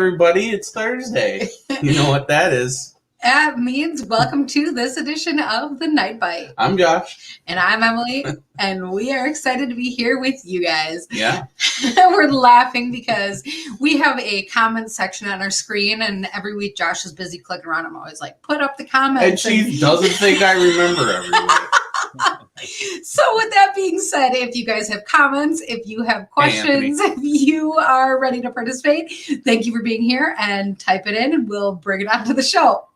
everybody. It's Thursday. You know what that is. That means welcome to this edition of the Night Bite. I'm Josh. And I'm Emily. And we are excited to be here with you guys. Yeah. We're laughing because we have a comment section on our screen. And every week Josh is busy clicking around. I'm always like, put up the comments. And she doesn't think I remember every week. So with that being said, if you guys have comments, if you have questions, if you are ready to participate, thank you for being here and type it in and we'll bring it onto the show.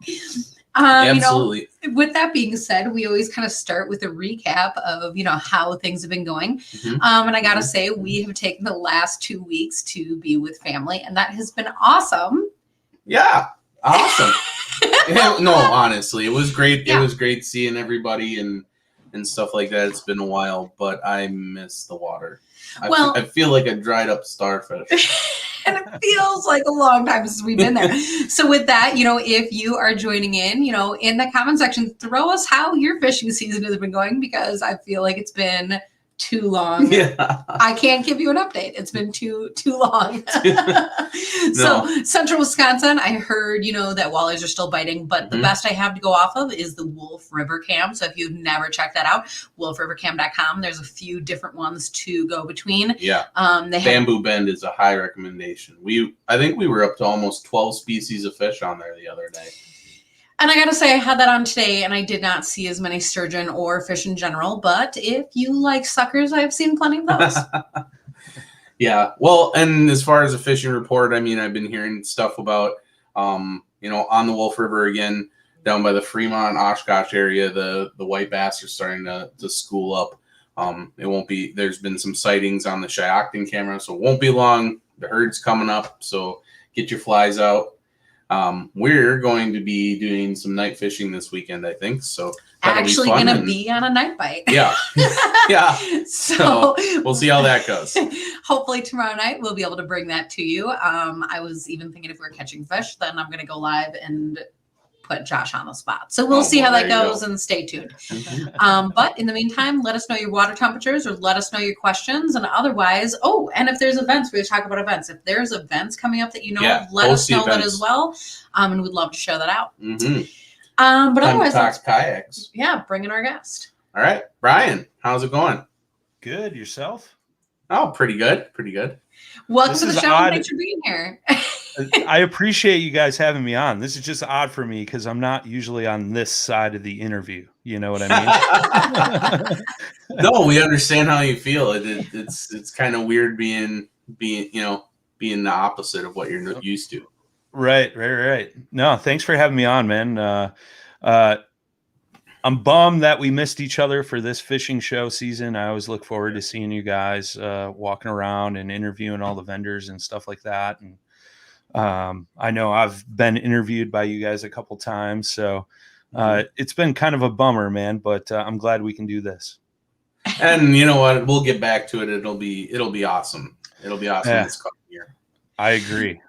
Absolutely. With that being said, we always kind of start with a recap of, how things have been going. And I got to say, we have taken the last 2 weeks to be with family and that has been awesome. Yeah. Awesome. No, honestly, it was great. Yeah. It was great seeing everybody and stuff like that. It's been a while, but I miss the water. I feel like a dried up starfish. And it feels like a long time since we've been there. So with that, if you are joining in, in the comment section, throw us how your fishing season has been going because I feel like it's been too long. Yeah. I can't give you an update. It's been too long. So Central Wisconsin, I heard, that walleyes are still biting, but the best I have to go off of is the Wolf River Cam. So if you've never checked that out, wolfrivercam.com. There's a few different ones to go between. Yeah. Bamboo Bend is a high recommendation. I think we were up to almost 12 species of fish on there the other day. And I got to say, I had that on today, and I did not see as many sturgeon or fish in general. But if you like suckers, I've seen plenty of those. Yeah. Well, and as far as a fishing report, I mean, I've been hearing stuff about, on the Wolf River again, down by the Fremont, Oshkosh area, the white bass are starting to school up. There's been some sightings on the Shiocton camera, so it won't be long. The herd's coming up, so get your flies out. We're going to be doing some night fishing this weekend, I think. So actually going to be on a night bite. Yeah. Yeah. So we'll see how that goes. Hopefully tomorrow night we'll be able to bring that to you. I was even thinking if we're catching fish, then I'm going to go live and put Josh on the spot. So we'll see how that goes and stay tuned. But in the meantime, let us know your water temperatures or let us know your questions. And otherwise, and if there's events, we talk about events. If there's events coming up that let us know that as well. And we'd love to show that out. But otherwise, talk kayaks. Yeah, bring in our guest. All right. Brian, how's it going? Good. Yourself? Oh, pretty good. Pretty good. Welcome to the show. Thanks for being here. I appreciate you guys having me on. This is just odd for me because I'm not usually on this side of the interview. You know what I mean? No, we understand how you feel. It's kind of weird being the opposite of what you're used to. Right. No, thanks for having me on, man. I'm bummed that we missed each other for this fishing show season. I always look forward to seeing you guys walking around and interviewing all the vendors and stuff like that. And I know I've been interviewed by you guys a couple times, so it's been kind of a bummer, man, but I'm glad we can do this. And you know what? We'll get back to it. It'll be awesome. It'll be awesome this coming year. I agree.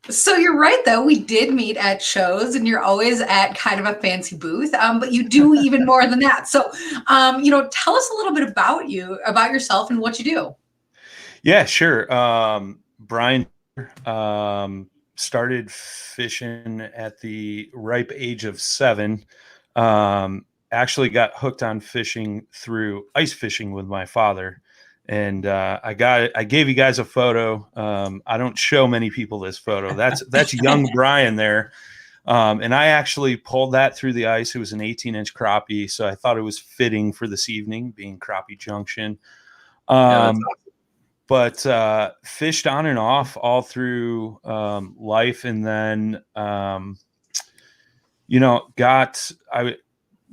So you're right, though. We did meet at shows, and you're always at kind of a fancy booth, but you do even more than that. So, tell us a little bit about yourself and what you do. Yeah, sure. Brian started fishing at the ripe age of 7. Actually got hooked on fishing through ice fishing with my father. And I gave you guys a photo. I don't show many people this photo. That's young Brian there. And I actually pulled that through the ice. It was an 18-inch crappie. So I thought it was fitting for this evening, being Crappie Junction. But fished on and off all through life. And then, I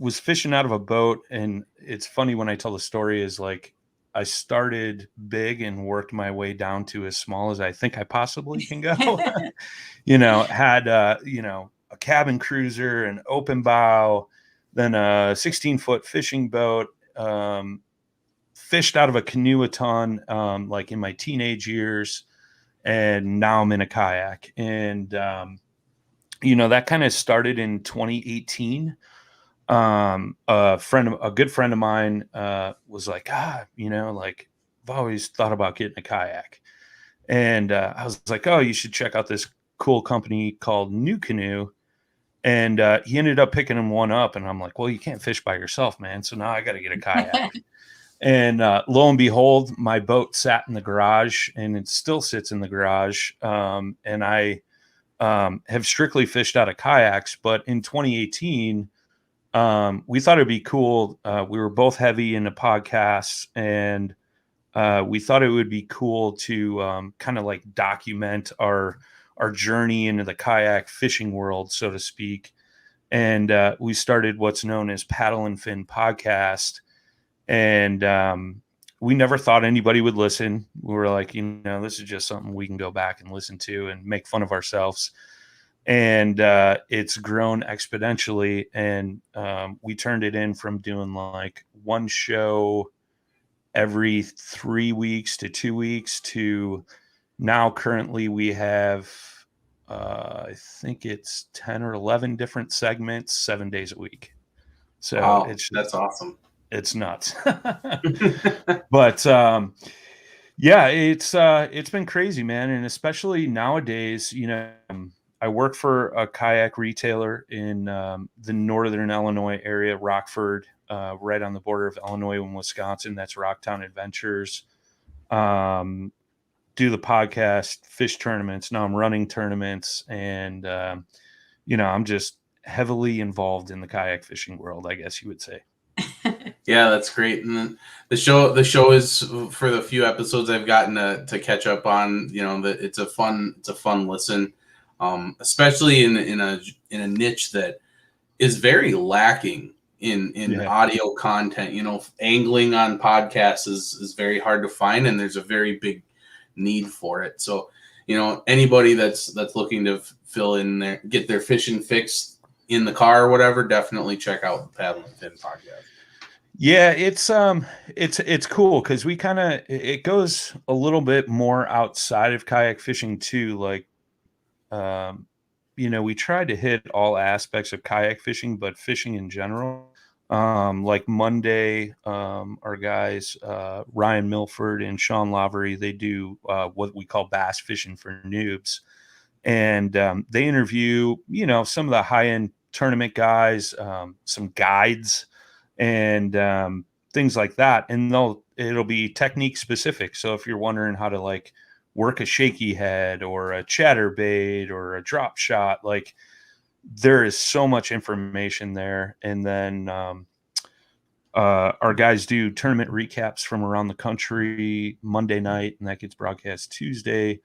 was fishing out of a boat. And it's funny when I tell the story is like, I started big and worked my way down to as small as I think I possibly can go. Had, a cabin cruiser, an open bow, then a 16-foot fishing boat, fished out of a canoe a ton, like in my teenage years. And now I'm in a kayak. And, that kind of started in 2018. A good friend of mine was like, I've always thought about getting a kayak. And I was like, oh, you should check out this cool company called New Canoe. And he ended up picking one up. And I'm like, well, you can't fish by yourself, man. So now I got to get a kayak. And lo and behold, my boat sat in the garage, and it still sits in the garage. And I have strictly fished out of kayaks. But in 2018, we thought it'd be cool. We were both heavy into podcasts, and we thought it would be cool to kind of like document our journey into the kayak fishing world, so to speak. And we started what's known as Paddle and Fin Podcast. And we never thought anybody would listen. We were like, this is just something we can go back and listen to and make fun of ourselves. And it's grown exponentially. And we turned it in from doing like one show every 3 weeks to 2 weeks to now currently we have, I think it's 10 or 11 different segments, 7 days a week. So wow, that's awesome. It's nuts. But yeah, it's been crazy, man. And especially nowadays, I work for a kayak retailer in the northern Illinois area, Rockford, right on the border of Illinois and Wisconsin. That's Rocktown Adventures. Do the podcast, fish tournaments. Now I'm running tournaments, and I'm just heavily involved in the kayak fishing world, I guess you would say. Yeah, that's great. And then the show is, for the few episodes I've gotten to catch up on, that it's a fun listen, especially in a niche that is very lacking in audio content. Angling on podcasts is very hard to find, and there's a very big need for it. So, anybody that's looking to fill in get their fishing fix in the car or whatever, definitely check out the Paddle and Fin podcast. Yeah, it's cool because we it goes a little bit more outside of kayak fishing too. Like, we try to hit all aspects of kayak fishing, but fishing in general. Like Monday, our guys, Ryan Milford and Sean Lavery, they do what we call bass fishing for noobs. And they interview, some of the high-end tournament guys, some guides, and things like that. And it'll be technique specific. So if you're wondering how to like work a shaky head or a chatterbait or a drop shot, like there is so much information there. And then our guys do tournament recaps from around the country Monday night, and that gets broadcast Tuesday.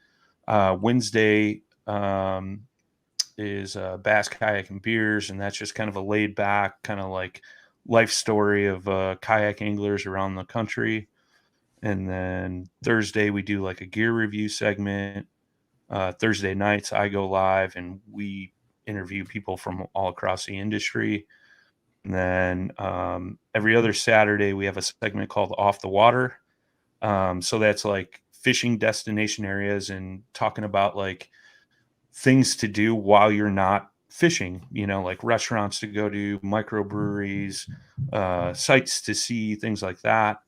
Wednesday is Bass, Kayak, and Beers, and that's just kind of a laid back kind of like life story of kayak anglers around the country. And then Thursday we do like a gear review segment. Thursday nights I go live and we interview people from all across the industry. And then every other Saturday we have a segment called Off the Water. So that's like fishing destination areas and talking about like things to do while you're not fishing, like restaurants to go to, microbreweries, sites to see, things like that.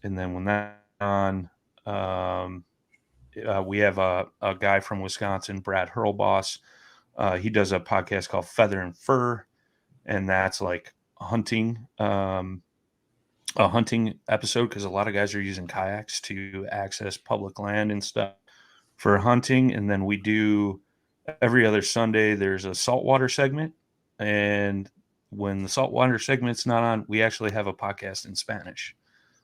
And then when that's on, we have a guy from Wisconsin, Brad Hurlboss. He does a podcast called Feather and Fur, and that's like hunting, a hunting episode because a lot of guys are using kayaks to access public land and stuff for hunting. And then we do every other Sunday, there's a saltwater segment. And when the saltwater segment's not on, we actually have a podcast in Spanish.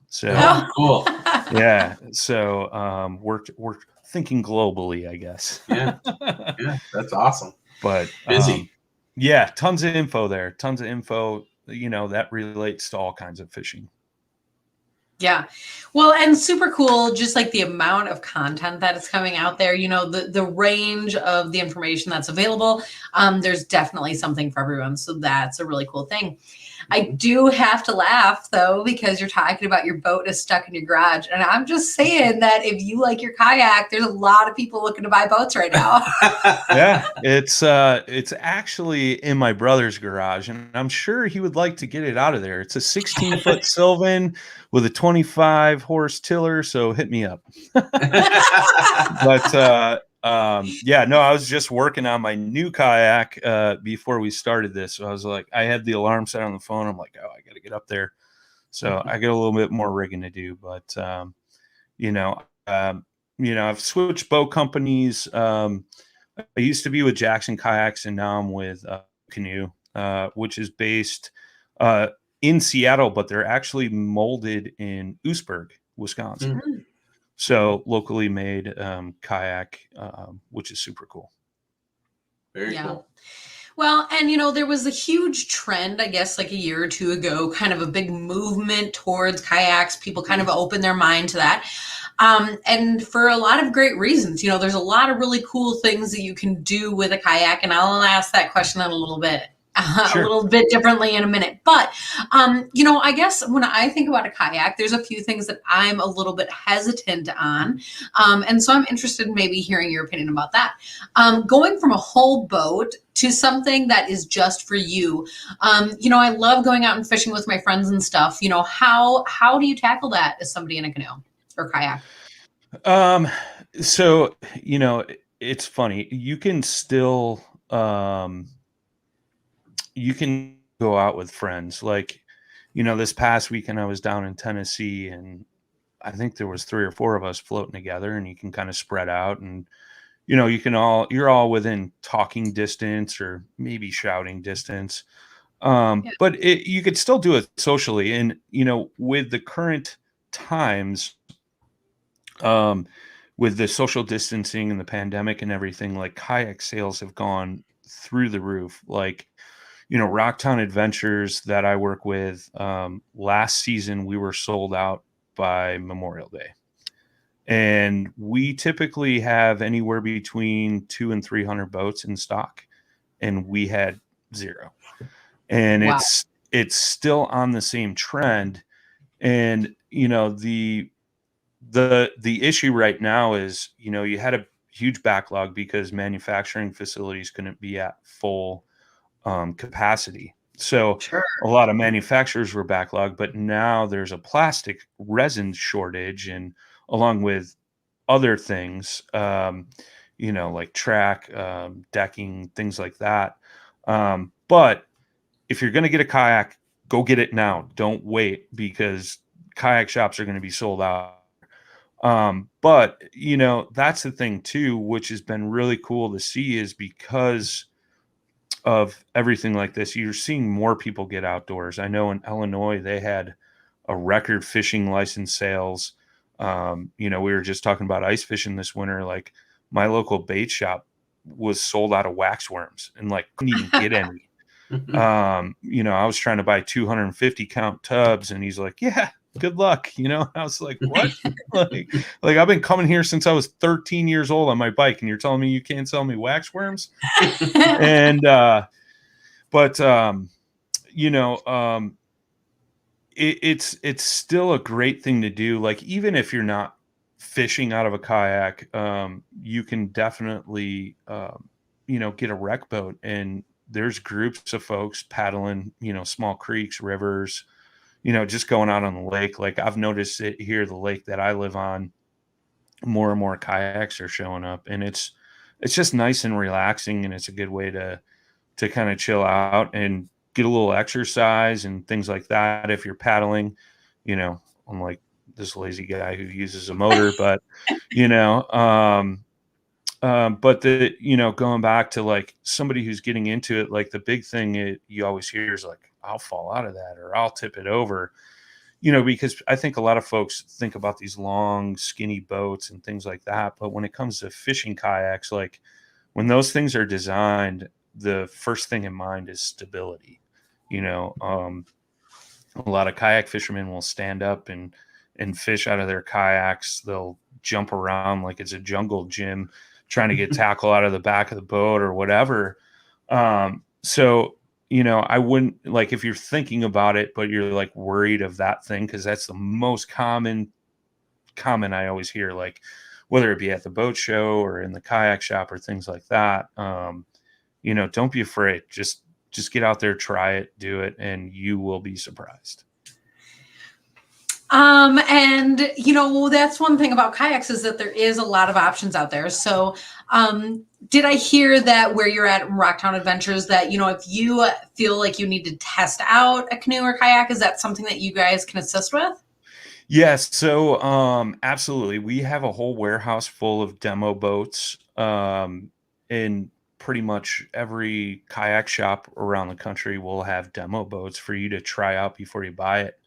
So cool. Yeah. So we're thinking globally, I guess. Yeah, that's awesome. But busy. Yeah, tons of info there. Tons of info, that relates to all kinds of fishing. Yeah. Well, and super cool, just like the amount of content that is coming out there, the range of the information that's available. There's definitely something for everyone. So that's a really cool thing. I do have to laugh though, because you're talking about your boat is stuck in your garage. And I'm just saying that if you like your kayak, there's a lot of people looking to buy boats right now. Yeah, it's actually in my brother's garage, and I'm sure he would like to get it out of there. It's a 16-foot Sylvan with a 25 horse tiller, so hit me up. But yeah, no, I was just working on my new kayak before we started this. So I was like, I had the alarm set on the phone. I'm like, oh, I got to get up there. So I got a little bit more rigging to do, but you know, I've switched boat companies. I used to be with Jackson Kayaks, and now I'm with Canoe, which is based in Seattle, but they're actually molded in Oostburg, Wisconsin. Mm-hmm. So locally made kayak, which is super cool. Very cool. Well, and there was a huge trend, I guess, like a year or two ago, kind of a big movement towards kayaks. People kind of opened their mind to that. And for a lot of great reasons. There's a lot of really cool things that you can do with a kayak, and I'll ask that question in a little bit. Sure. A little bit differently in a minute. But, I guess when I think about a kayak, there's a few things that I'm a little bit hesitant on. And so I'm interested in maybe hearing your opinion about that. Going from a whole boat to something that is just for you. I love going out and fishing with my friends and stuff. How do you tackle that as somebody in a canoe or kayak? So, it's funny. You can still, you can go out with friends. Like, this past weekend I was down in Tennessee, and I think there was 3 or 4 of us floating together, and you can kind of spread out, and you're all within talking distance or maybe shouting distance. But you could still do it socially. And, with the current times, with the social distancing and the pandemic and everything, like kayak sales have gone through the roof. Like, Rocktown Adventures that I work with, last season, we were sold out by Memorial Day. And we typically have anywhere between 200 and 300 boats in stock, and we had 0. And Wow. it's still on the same trend. And the issue right now is you had a huge backlog because manufacturing facilities couldn't be at full capacity. So Sure. a lot of manufacturers were backlogged, but now there's a plastic resin shortage, and along with other things, like track, decking, things like that. But if you're going to get a kayak, go get it now. Don't wait, because kayak shops are going to be sold out. But that's the thing too, which has been really cool to see, is because of everything like this, you're seeing more people get outdoors. I know in Illinois, they had a record fishing license sales. We were just talking about ice fishing this winter. Like, my local bait shop was sold out of wax worms and couldn't even get any. I was trying to buy 250 count tubs, and he's like, yeah, good luck. I was like, what? like I've been coming here since I was 13 years old on my bike, and you're telling me you can't sell me wax worms? And it's still a great thing to do. Like, even if you're not fishing out of a kayak, you can definitely get a rec boat, and there's groups of folks paddling small creeks, rivers, just going out on the lake. Like, I've noticed it here, the lake that I live on, more and more kayaks are showing up, and it's just nice and relaxing, and it's a good way to kind of chill out and get a little exercise and things like that. If you're paddling, I'm like this lazy guy who uses a motor, but but going back to like somebody who's getting into it, like the big thing you always hear is like, I'll fall out of that, or I'll tip it over, because I think a lot of folks think about these long, skinny boats and things like that. But when it comes to fishing kayaks, like when those things are designed, the first thing in mind is stability. A lot of kayak fishermen will stand up and fish out of their kayaks. They'll jump around like it's a jungle gym, trying to get tackle out of the back of the boat or whatever. So, I wouldn't, like, if you're thinking about it, but you're like worried of that thing, because that's the most common comment I always hear, like whether it be at the boat show or in the kayak shop or things like that. Don't be afraid. Just get out there, try it, do it, and you will be surprised. And that's one thing about kayaks, is that there is a lot of options out there. So, did I hear that where you're at in Rocktown Adventures, that, if you feel like you need to test out a canoe or kayak, is that something that you guys can assist with? Yes. So, absolutely. We have a whole warehouse full of demo boats, in pretty much every kayak shop around the country will have demo boats for you to try out before you buy it.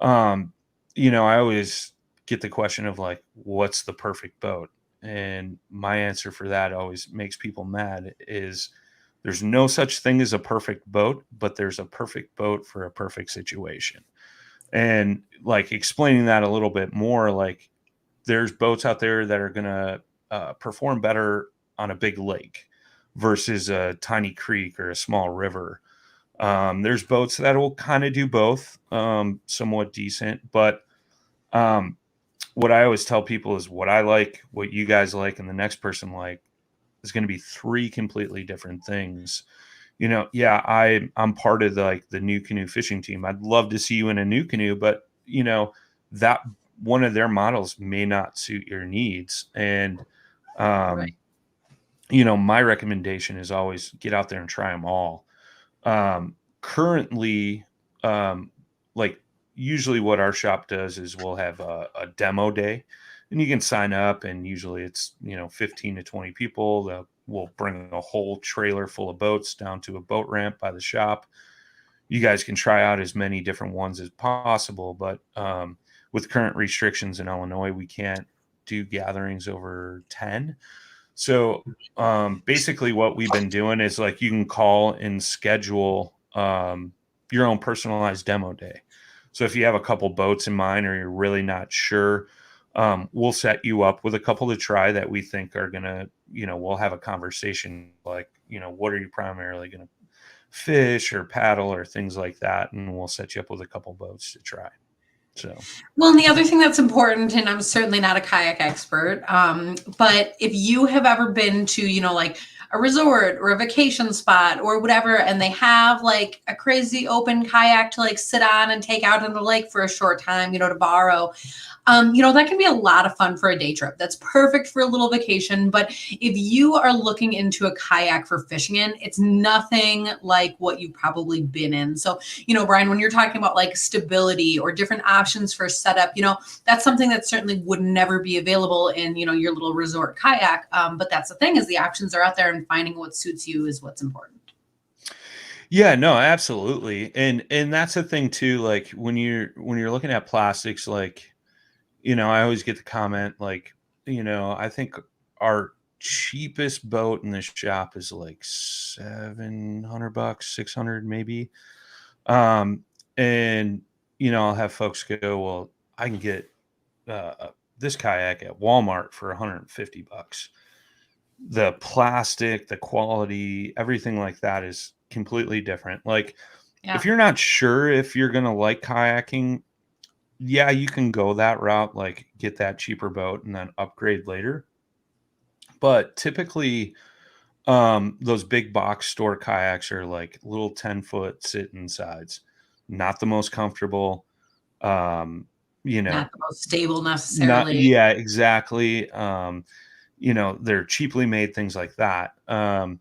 Um, I always get the question of like, what's the perfect boat? And my answer for that always makes people mad, is there's no such thing as a perfect boat, but there's a perfect boat for a perfect situation. And like explaining that a little bit more, like there's boats out there that are going to perform better on a big lake versus a tiny creek or a small river. There's boats that will kind of do both, somewhat decent. But what I always tell people is what I like, what you guys like, and the next person like is going to be three completely different things. Yeah, I'm part of the new canoe fishing team. I'd love to see you in a new canoe, but that one of their models may not suit your needs. And Right. my recommendation is always get out there and try them all. Currently, like usually what our shop does is we'll have a demo day, and you can sign up, and usually it's 15 to 20 people. We'll bring a whole trailer full of boats down to a boat ramp by the shop. You guys can try out as many different ones as possible, but with current restrictions in Illinois, we can't do gatherings over 10. So basically what we've been doing is like you can call and schedule your own personalized demo day. So if you have a couple boats in mind or you're really not sure, we'll set you up with a couple to try that we think are going to, we'll have a conversation like, what are you primarily going to fish or paddle or things like that. And we'll set you up with a couple boats to try. So, well, and the other thing that's important, and I'm certainly not a kayak expert, but if you have ever been to, like a resort or a vacation spot or whatever, and they have like a crazy open kayak to like sit on and take out in the lake for a short time, to borrow, that can be a lot of fun for a day trip. That's perfect for a little vacation. But if you are looking into a kayak for fishing in, it's nothing like what you've probably been in. So, Brian, when you're talking about like stability or different options for setup, that's something that certainly would never be available in, your little resort kayak. But that's the thing, is the options are out there, and finding what suits you is what's important. yeah, no, absolutely. And that's the thing too, like when you're looking at plastics, like, I always get the comment like, I think our cheapest boat in this shop is like $700, 600 maybe. And I'll have folks go, well, I can get this kayak at Walmart for $150. The plastic, the quality, everything like that is completely different. Like Yeah. if you're not sure if you're going to like kayaking, yeah, you can go that route, like get that cheaper boat and then upgrade later. But typically, those big box store kayaks are like little 10-foot sit-in sides, not the most comfortable. Not the most stable Not, necessarily. yeah, exactly. They're cheaply made, things like that. And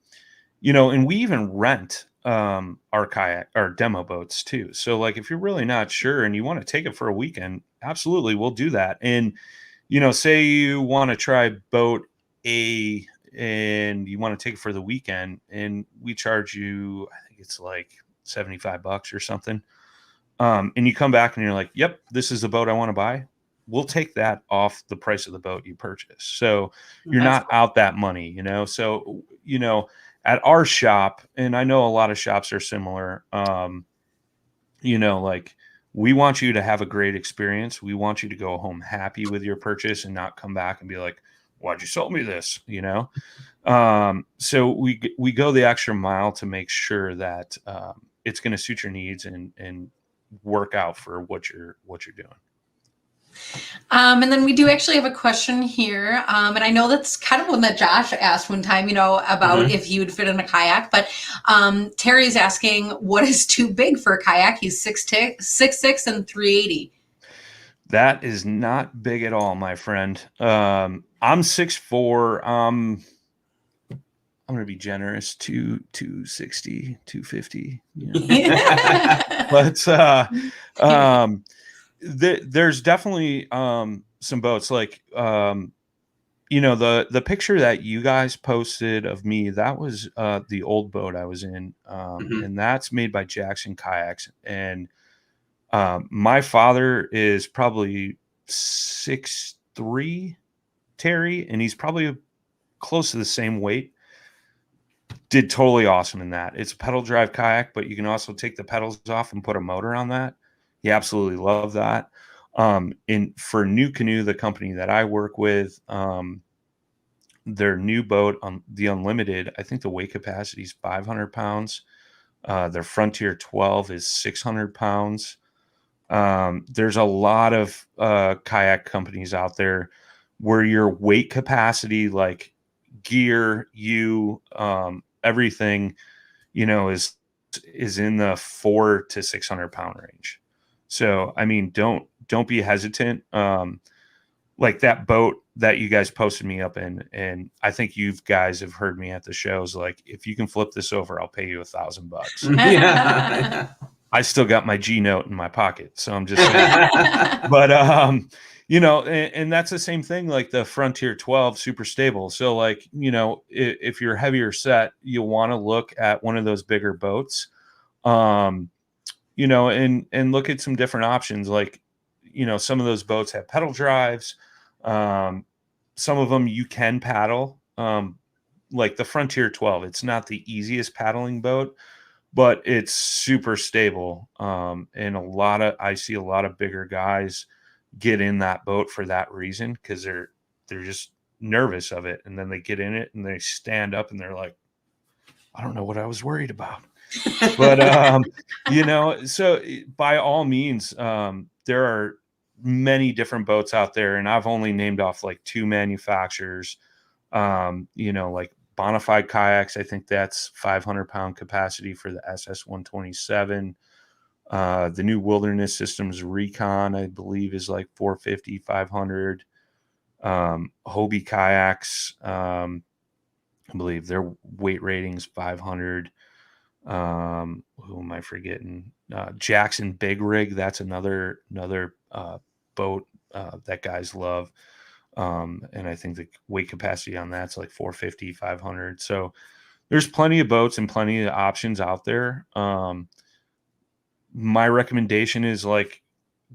we even rent our demo boats too. So like if you're really not sure and you want to take it for a weekend, absolutely we'll do that. And say you want to try boat A and you want to take it for the weekend, and we charge you, I think it's like $75 or something. And you come back and you're like, yep, this is the boat I want to buy. We'll take that off the price of the boat you purchase. So you're That's not out that money, So, at our shop, and I know a lot of shops are similar, like we want you to have a great experience. We want you to go home happy with your purchase and not come back and be like, why'd you sell me this? So we go the extra mile to make sure that it's going to suit your needs and work out for what you're doing. And then we do actually have a question here. And I know that's kind of one that Josh asked one time, about if he would fit in a kayak. But Terry's asking, what is too big for a kayak? He's 6'6" and 380. That is not big at all, my friend. I'm 6'4". I'm going to be generous, 260, 250. But there's definitely some boats like the picture that you guys posted of me, that was the old boat I was in, and that's made by Jackson Kayaks. And my father is probably 6'3", Terry, and he's probably close to the same weight. Did totally awesome in that. It's a pedal drive kayak, but you can also take the pedals off and put a motor on that. He absolutely loved that. For New Canoe, the company that I work with, their new boat on the Unlimited, I think the weight capacity is 500 pounds. Their Frontier 12 is 600 pounds. There's a lot of kayak companies out there where your weight capacity, like gear, everything, is in the 400 to 600 pound range. So, I mean, don't be hesitant. Like that boat that you guys posted me up in, and I think you guys have heard me at the shows. Like, if you can flip this over, I'll pay you $1,000. Yeah. I still got my G note in my pocket, so I'm just saying. But and that's the same thing. Like the Frontier 12, super stable. So like, if you're heavier set, you'll want to look at one of those bigger boats, and look at some different options. Like, some of those boats have pedal drives. Some of them you can paddle. Like the Frontier 12, it's not the easiest paddling boat, but it's super stable. And I see a lot of bigger guys get in that boat for that reason, because they're just nervous of it. And then they get in it and they stand up and they're like, I don't know what I was worried about. But, so by all means, there are many different boats out there, and I've only named off like 2 manufacturers, like Bonafide Kayaks. I think that's 500 pound capacity for the SS-127. The new Wilderness Systems Recon, I believe, is like 450, 500. Hobie Kayaks, I believe their weight rating is 500. Who am I forgetting? Jackson Big Rig, that's another boat that guys love. And I think the weight capacity on that's like 450, 500. So there's plenty of boats and plenty of options out there. My recommendation is like,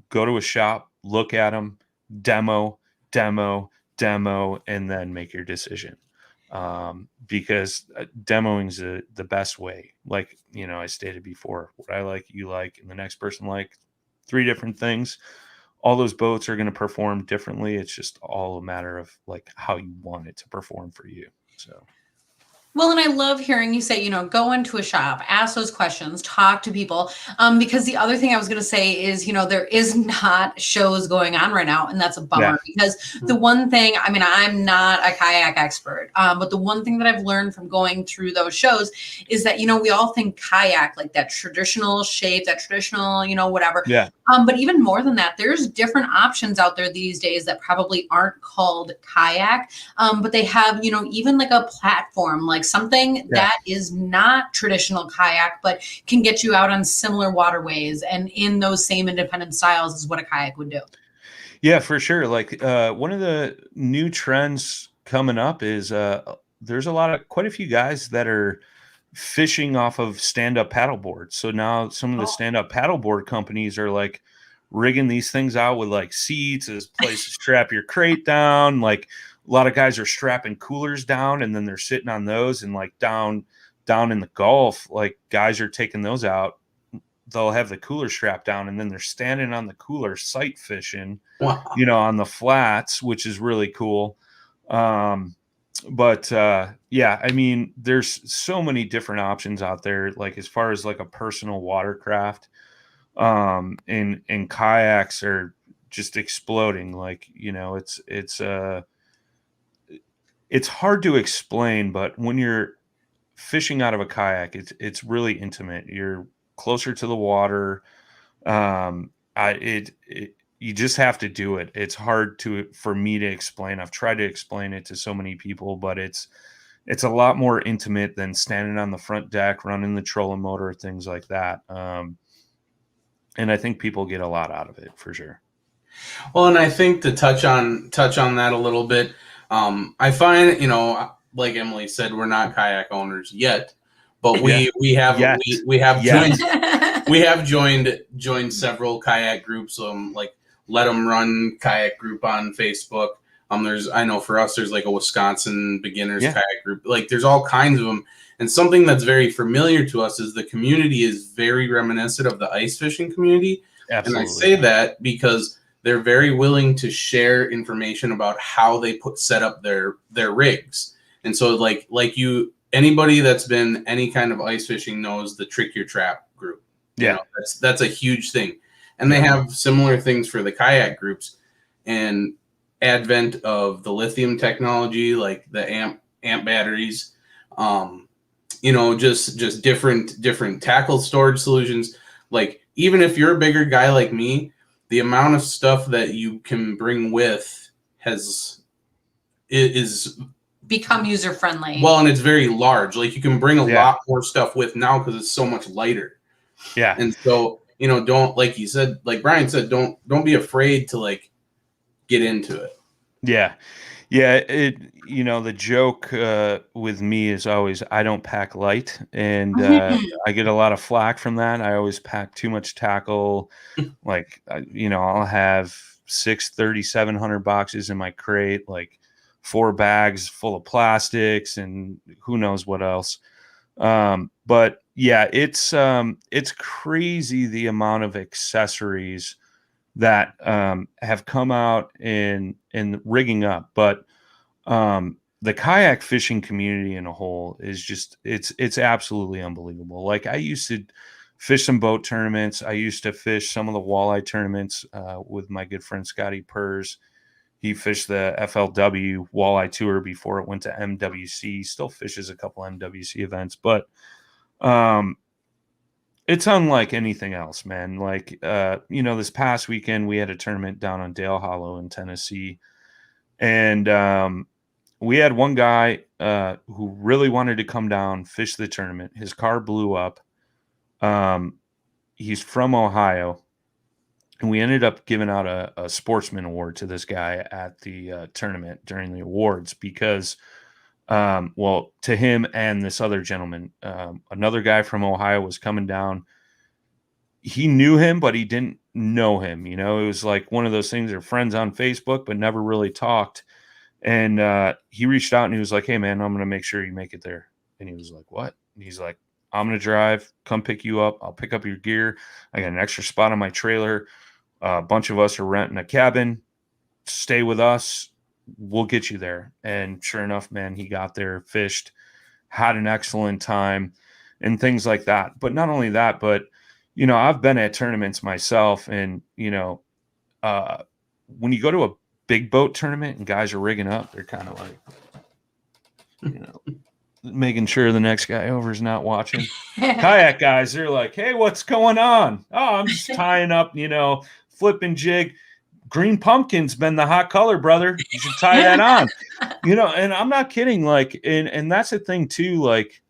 go to a shop, look at them, demo, and then make your decision. Because demoing is the best way. Like, I stated before, what I like, you like, and the next person like, 3 different things. All those boats are going to perform differently. It's just all a matter of like how you want it to perform for you. So. Well, and I love hearing you say, go into a shop, ask those questions, talk to people. Because the other thing I was going to say is, there is not shows going on right now. And that's a bummer, because the one thing, I mean, I'm not a kayak expert, but the one thing that I've learned from going through those shows is that, we all think kayak, like that traditional shape, that traditional, whatever. Yeah. But even more than that, there's different options out there these days that probably aren't called kayak, but they have, even like a platform, like something that is not traditional kayak, but can get you out on similar waterways and in those same independent styles is what a kayak would do. Yeah, for sure. Like one of the new trends coming up is there's quite a few guys that are fishing off of stand-up paddle boards. So now some of the stand-up paddleboard companies are like rigging these things out with like seats as place to strap your crate down. Like a lot of guys are strapping coolers down, and then they're sitting on those, and like down in the Gulf, like guys are taking those out. They'll have the cooler strapped down, and then they're standing on the cooler sight fishing, Wow. on the flats, which is really cool. But yeah, I mean, there's so many different options out there, like as far as like a personal watercraft. And kayaks are just exploding. Like, you know, it's hard to explain, but when you're fishing out of a kayak, it's really intimate. You're closer to the water. You just have to do it. It's hard for me to explain. I've tried to explain it to so many people, but it's a lot more intimate than standing on the front deck, running the trolling motor, things like that. And I think people get a lot out of it for sure. Well, and I think to touch on that a little bit, I find, you know, like Emily said, we're not kayak owners yet, but we have joined several kayak groups, like Let 'em Run kayak group on Facebook. I know for us, there's like a Wisconsin beginners kayak group. Like there's all kinds of them. And something that's very familiar to us is the community is very reminiscent of the ice fishing community. Absolutely. And I say that because they're very willing to share information about how they set up their rigs. And so like anybody that's been any kind of ice fishing knows the Trick Your Trap group. Yeah. You know, that's a huge thing. And they have similar things for the kayak groups. And advent of the lithium technology, like the amp batteries, you know, just different tackle storage solutions. Like even if you're a bigger guy like me, the amount of stuff that you can bring with is become user friendly. Well, and it's very large. Like you can bring a lot more stuff with now because it's so much lighter. Yeah. And so, you know, don't, like you said, like Brian said, don't be afraid to like get into it. Yeah. Yeah. You know, the joke with me is always, I don't pack light, and I get a lot of flack from that. I always pack too much tackle. Like, you know, I'll have 3,700 boxes in my crate, like 4 bags full of plastics and who knows what else. But yeah, it's crazy the amount of accessories that have come out in rigging up. But the kayak fishing community in a whole is just it's absolutely unbelievable. Like I used to fish some boat tournaments. I used to fish some of the walleye tournaments with my good friend Scotty Purrs. He fished the FLW walleye tour before it went to MWC. He still fishes a couple MWC events, but it's unlike anything else, man. Like, you know, this past weekend we had a tournament down on Dale Hollow in Tennessee, and we had one guy who really wanted to come down, fish the tournament. His car blew up. He's from Ohio, and we ended up giving out a sportsman award to this guy at the tournament during the awards because, well, to him and this other gentleman, another guy from Ohio was coming down. He knew him, but he didn't know him. You know, it was like one of those things, they're friends on Facebook, but never really talked. And he reached out and he was like, "Hey man, I'm going to make sure you make it there." And he was like, "What?" And he's like, "I'm going to drive, come pick you up. I'll pick up your gear. I got an extra spot on my trailer. A bunch of us are renting a cabin. Stay with us. We'll get you there." And sure enough, man, he got there, fished, had an excellent time and things like that. But not only that, but, you know, I've been at tournaments myself, and, you know, when you go to a big boat tournament and guys are rigging up, they're kind of like, you know, making sure the next guy over is not watching. Kayak guys, they're like, "Hey, what's going on?" "Oh, I'm just tying up, you know, flipping jig. Green pumpkin's been the hot color, brother. You should tie that on." You know, and I'm not kidding. Like, and that's the thing too. Like,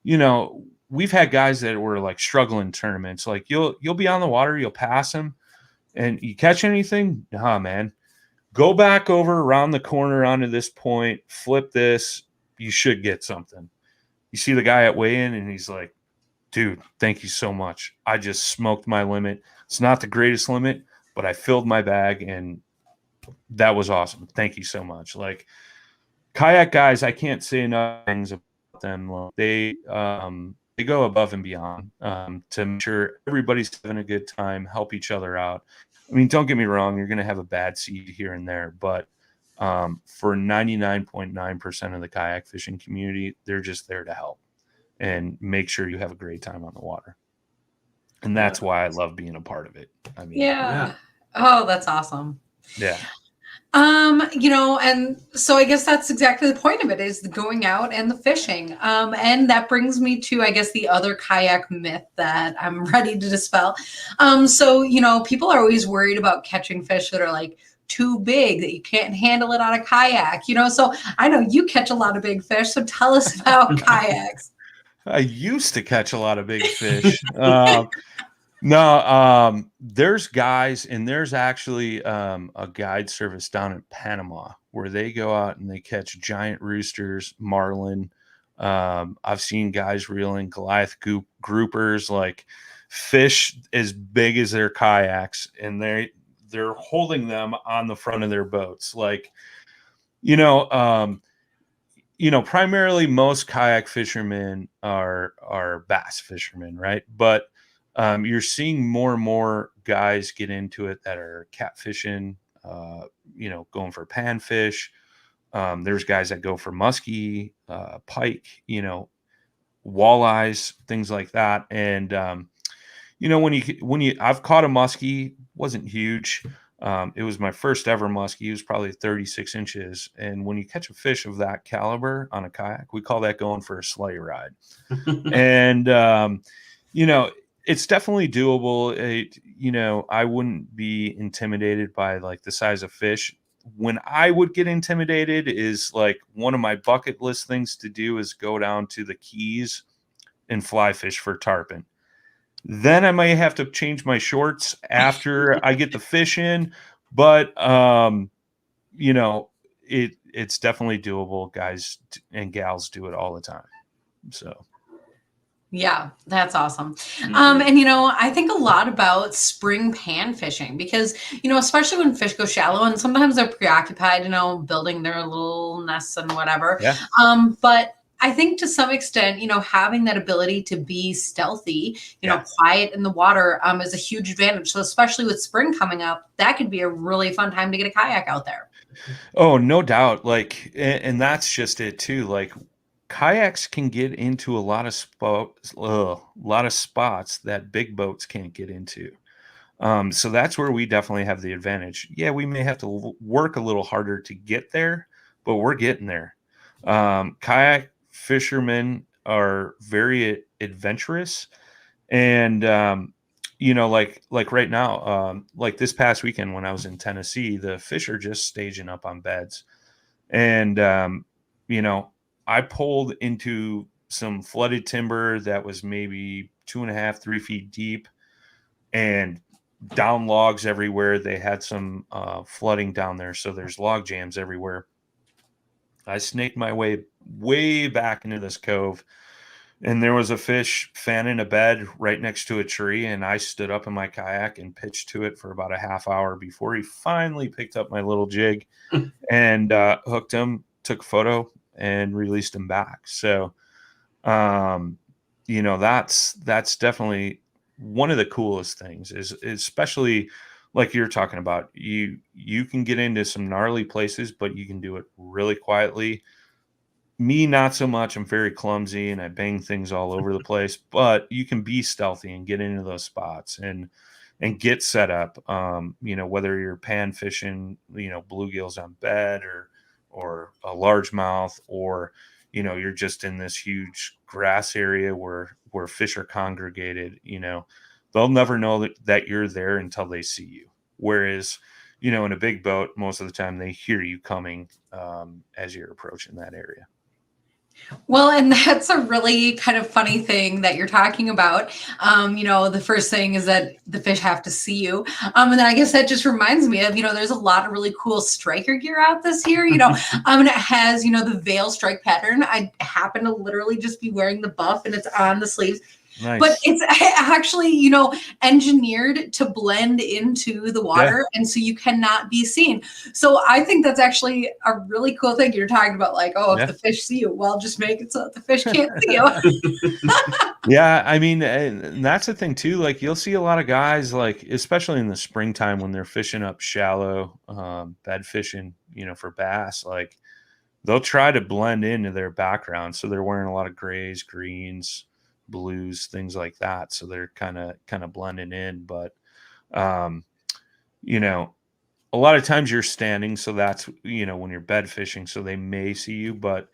you know, we've had guys that were like struggling tournaments. Like you'll be on the water, you'll pass them, and you catch anything? Nah, man. Go back over around the corner onto this point, flip this. You should get something. You see the guy at weigh-in, and he's like, "Dude, thank you so much. I just smoked my limit. It's not the greatest limit, but I filled my bag, and that was awesome. Thank you so much." Like, kayak guys, I can't say enough things about them. They go above and beyond to make sure everybody's having a good time, help each other out. I mean, don't get me wrong, you're going to have a bad seed here and there, but For 99.9% of the kayak fishing community, they're just there to help and make sure you have a great time on the water. And that's why I love being a part of it. I mean, Yeah. Oh, that's awesome. Yeah. And so I guess that's exactly the point of it, is the going out and the fishing. And that brings me to, I guess, the other kayak myth that I'm ready to dispel. People are always worried about catching fish that are like too big, that you can't handle it on a kayak, so I know you catch a lot of big fish. So tell us about kayaks. I used to catch a lot of big fish. There's guys, and there's actually a guide service down in Panama where they go out and they catch giant roosters, marlin. I've seen guys reeling Goliath groupers, like fish as big as their kayaks, and they're holding them on the front of their boats. Like, primarily most kayak fishermen are bass fishermen, right? But you're seeing more and more guys get into it that are catfishing, going for panfish. There's guys that go for muskie, pike, walleyes, things like that. And, I've caught a muskie, wasn't huge. It was my first ever muskie. It was probably 36 inches. And when you catch a fish of that caliber on a kayak, we call that going for a sleigh ride. And, it's definitely doable. I wouldn't be intimidated by like the size of fish. When I would get intimidated is like one of my bucket list things to do is go down to the Keys and fly fish for tarpon. Then I might have to change my shorts after I get the fish in, but it's definitely doable. Guys and gals do it all the time. So. Yeah, that's awesome. I think a lot about spring pan fishing because, especially when fish go shallow and sometimes they're preoccupied, building their little nests and whatever. Yeah. But I think to some extent, having that ability to be stealthy, quiet in the water is a huge advantage. So especially with spring coming up, that could be a really fun time to get a kayak out there. Oh, no doubt. Like, and that's just it too. Like, kayaks can get into a lot of spots that big boats can't get into. So that's where we definitely have the advantage. Yeah, we may have to work a little harder to get there, but we're getting there. Kayak fishermen are very adventurous, and like right now, like this past weekend when I was in Tennessee, the fish are just staging up on beds, and I pulled into some flooded timber that was maybe 2.5, 3 feet deep, and down logs everywhere. They had some flooding down there, so there's log jams everywhere. I snaked my way back into this cove, and there was a fish fanning a bed right next to a tree, and I stood up in my kayak and pitched to it for about a half hour before he finally picked up my little jig and hooked him, took a photo, and released him back. So, that's definitely one of the coolest things is especially like you're talking about, you can get into some gnarly places, but you can do it really quietly. Me, not so much. I'm very clumsy and I bang things all over the place, but you can be stealthy and get into those spots and get set up. Whether you're pan fishing, bluegills on bed or a largemouth, or you're just in this huge grass area where fish are congregated, they'll never know that you're there until they see you. Whereas, in a big boat, most of the time they hear you coming as you're approaching that area. Well, and that's a really kind of funny thing that you're talking about. The first thing is that the fish have to see you. And then I guess that just reminds me of, there's a lot of really cool striker gear out this year, and it has, the veil strike pattern. I happen to literally just be wearing the buff and it's on the sleeves. Nice. But it's actually, engineered to blend into the water. And so you cannot be seen. So I think that's actually a really cool thing. You're talking about like, if the fish see you, well, just make it so that the fish can't see you. Yeah, I mean, and that's the thing too. Like you'll see a lot of guys, like especially in the springtime when they're fishing up shallow, bed fishing, for bass, like they'll try to blend into their background. So they're wearing a lot of grays, greens, blues, things like that. So they're kind of blending in. But a lot of times you're standing, so that's when you're bed fishing, so they may see you. But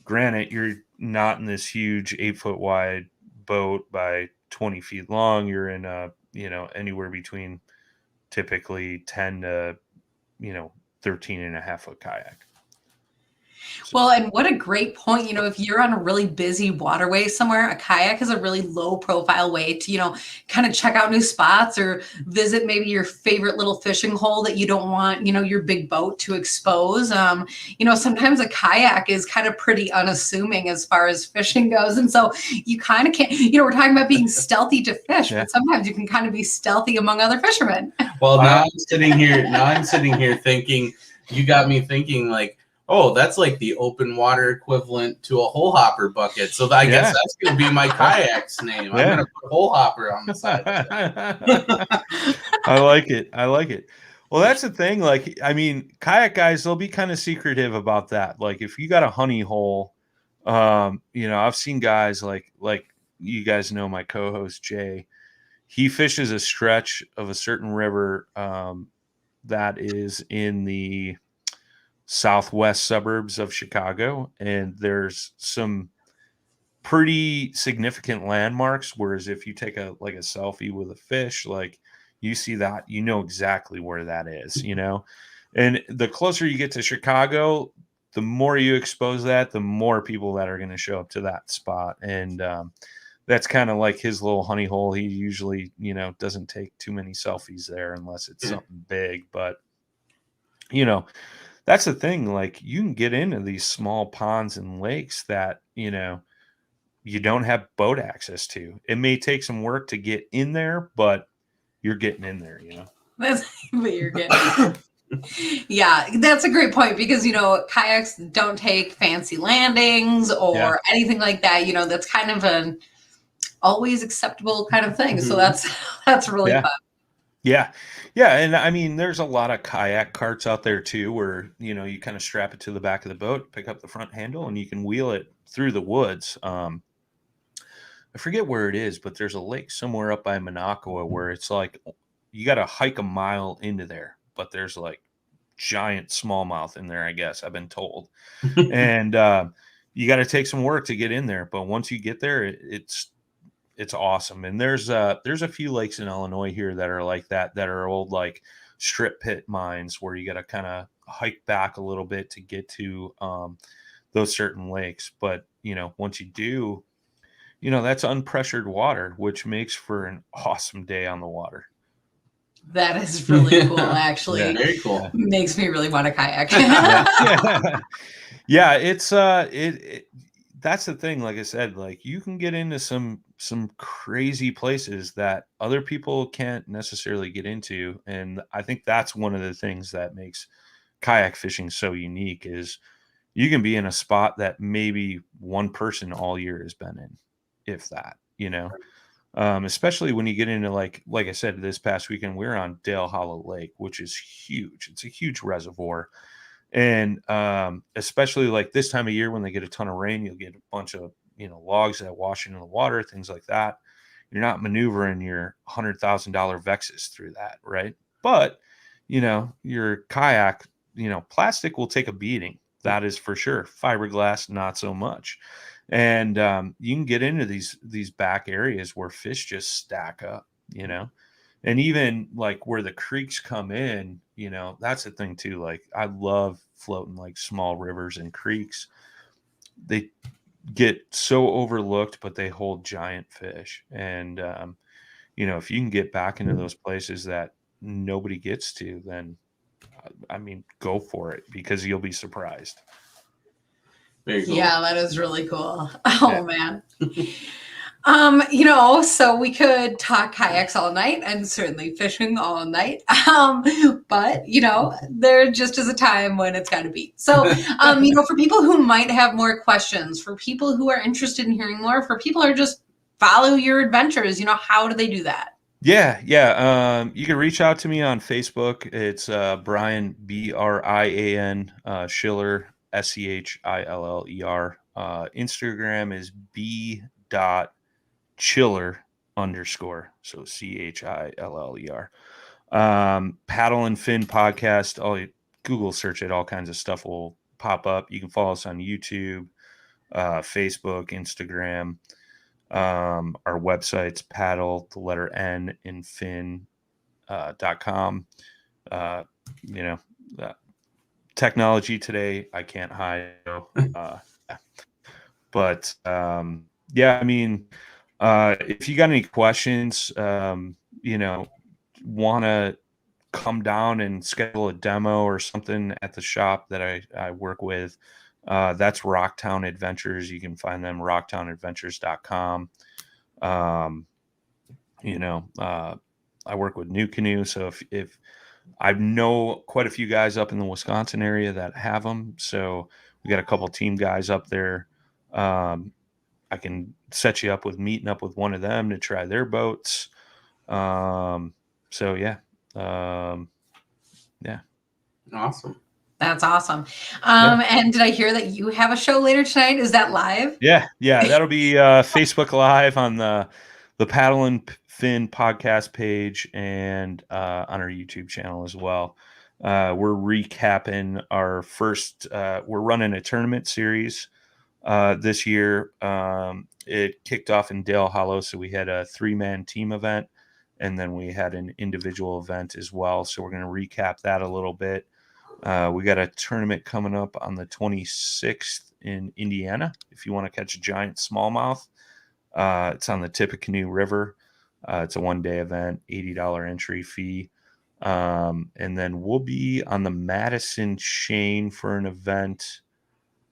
granted, you're not in this huge 8-foot wide boat by 20 feet long. You're in anywhere between typically 10 to 13.5-foot kayak. Well, and what a great point. If you're on a really busy waterway somewhere, a kayak is a really low profile way to, kind of check out new spots or visit maybe your favorite little fishing hole that you don't want, your big boat to expose. Sometimes a kayak is kind of pretty unassuming as far as fishing goes. And so you kind of can't, we're talking about being stealthy to fish, but sometimes you can kind of be stealthy among other fishermen. Well, now I'm sitting here thinking, you got me thinking like, oh, that's like the open water equivalent to a hole hopper bucket. So I guess that's going to be my kayak's name. I'm going to put hole hopper on the side. I like it. Well, that's the thing. Like, I mean, kayak guys, they'll be kind of secretive about that. Like if you got a honey hole, I've seen guys like you guys know my co-host Jay, he fishes a stretch of a certain river that is in the southwest suburbs of Chicago, and there's some pretty significant landmarks, whereas if you take a selfie with a fish, like you see that, exactly where that is, and the closer you get to Chicago, the more you expose that, the more people that are going to show up to that spot. And that's kind of like his little honey hole. He usually doesn't take too many selfies there unless it's something big, but that's the thing. Like you can get into these small ponds and lakes that, you don't have boat access to. It may take some work to get in there, but you're getting in there, But you're getting Yeah, that's a great point because, kayaks don't take fancy landings or anything like that. That's kind of an always acceptable kind of thing. So that's really fun. Yeah. Yeah. And I mean, there's a lot of kayak carts out there too, where, you kind of strap it to the back of the boat, pick up the front handle, and you can wheel it through the woods. I forget where it is, but there's a lake somewhere up by Minocqua where it's like, you got to hike a mile into there, but there's like giant smallmouth in there, I guess I've been told. And you got to take some work to get in there. But once you get there, it's awesome. And there's a few lakes in Illinois here that are like that are old like strip pit mines where you got to kind of hike back a little bit to get to those certain lakes. But once you do, that's unpressured water, which makes for an awesome day on the water. That is really cool, actually. Yeah, very cool. Makes me really want to kayak. Yeah, it's that's the thing. Like I said, like you can get into some crazy places that other people can't necessarily get into. And I think that's one of the things that makes kayak fishing so unique is you can be in a spot that maybe one person all year has been in, if that, especially when you get into like I said, this past weekend, we were on Dale Hollow Lake, which is huge. It's a huge reservoir. And especially like this time of year when they get a ton of rain, you'll get a bunch of, logs that wash into the water, things like that. You're not maneuvering your $100,000 Vexus through that, right? But, your kayak, plastic will take a beating. That is for sure. Fiberglass, not so much. And you can get into these back areas where fish just stack up, and even like where the creeks come in, that's the thing too. Like I love floating like small rivers and creeks. They get so overlooked, but they hold giant fish. And, if you can get back into those places that nobody gets to, then I mean, go for it because you'll be surprised. Very cool. Yeah, that is really cool. Oh, man. So we could talk kayaks all night and certainly fishing all night. But there just is a time when it's got to be. So, for people who might have more questions, for people who are interested in hearing more, for people who are just follow your adventures, how do they do that? Yeah. You can reach out to me on Facebook. It's Brian, Brian Schiller, Schiller. Instagram is b.chiller_, so Chiller. Paddle and Fin podcast. Google search it, all kinds of stuff will pop up. You can follow us on YouTube, Facebook, Instagram. Our website's paddle, the letter N in fin.com. Technology today, I can't hide. But if you got any questions, want to come down and schedule a demo or something at the shop that I work with, that's Rocktown Adventures. You can find them rocktownadventures.com. I work with New Canoe, so if I know quite a few guys up in the Wisconsin area that have them, so we got a couple team guys up there. I can set you up with meeting up with one of them to try their boats. Yeah. Awesome. That's awesome. And did I hear that you have a show later tonight? Is that live? Yeah. That'll be Facebook Live on the Paddle and Fin podcast page and on our YouTube channel as well. We're recapping our first. We're running a tournament series this year. It kicked off in Dale Hollow, so we had a 3-man team event, and then we had an individual event as well. So we're going to recap that a little bit. We got a tournament coming up on the 26th in Indiana. If you want to catch a giant smallmouth, it's on the Tippecanoe River. It's a 1-day event, $80 entry fee. And then we'll be on the Madison Chain for an event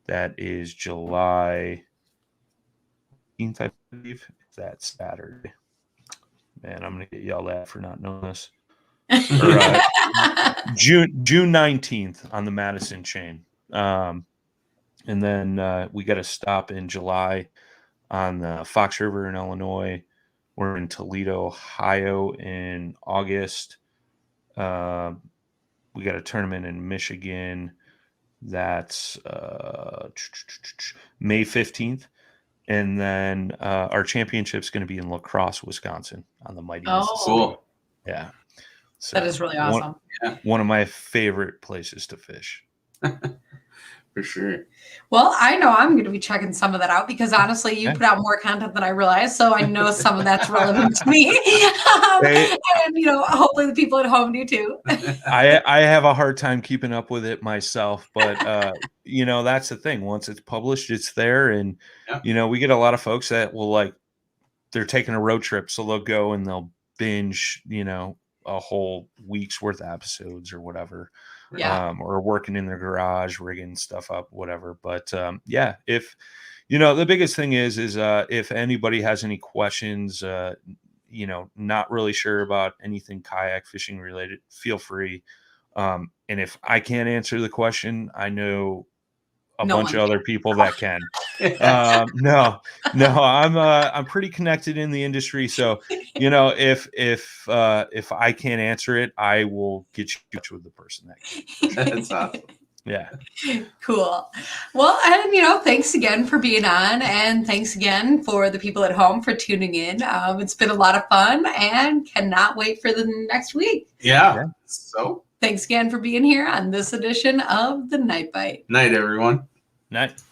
that is July 18th, I believe. That's Saturday. Man, I'm going to get yelled at for not knowing this. Or, June 19th on the Madison Chain. And then we got to stop in July on the Fox River in Illinois. We're in Toledo, Ohio in August. We got a tournament in Michigan. That's May 15th. And then our championship's going to be in La Crosse, Wisconsin on the Mighty Mississippi. Cool. Yeah. So that is really awesome. One of my favorite places to fish. For sure. Well, I know I'm going to be checking some of that out because honestly, you put out more content than I realized. So I know some of that's relevant to me. And, hopefully the people at home do too. I have a hard time keeping up with it myself, but, that's the thing. Once it's published, it's there. And, we get a lot of folks that will they're taking a road trip. So they'll go and they'll binge, a whole week's worth of episodes or whatever. Yeah. Or working in their garage, rigging stuff up, whatever. But if the biggest thing is if anybody has any questions, not really sure about anything kayak fishing related, feel free. And if I can't answer the question, I know a bunch of other people that can. No, I'm pretty connected in the industry. So, if I can't answer it, I will get you in touch with the person that can. That's awesome. Yeah. Cool. Well, and thanks again for being on, and thanks again for the people at home for tuning in. It's been a lot of fun and cannot wait for the next week. Yeah. So thanks again for being here on this edition of the Night Bite. Night, everyone. Night.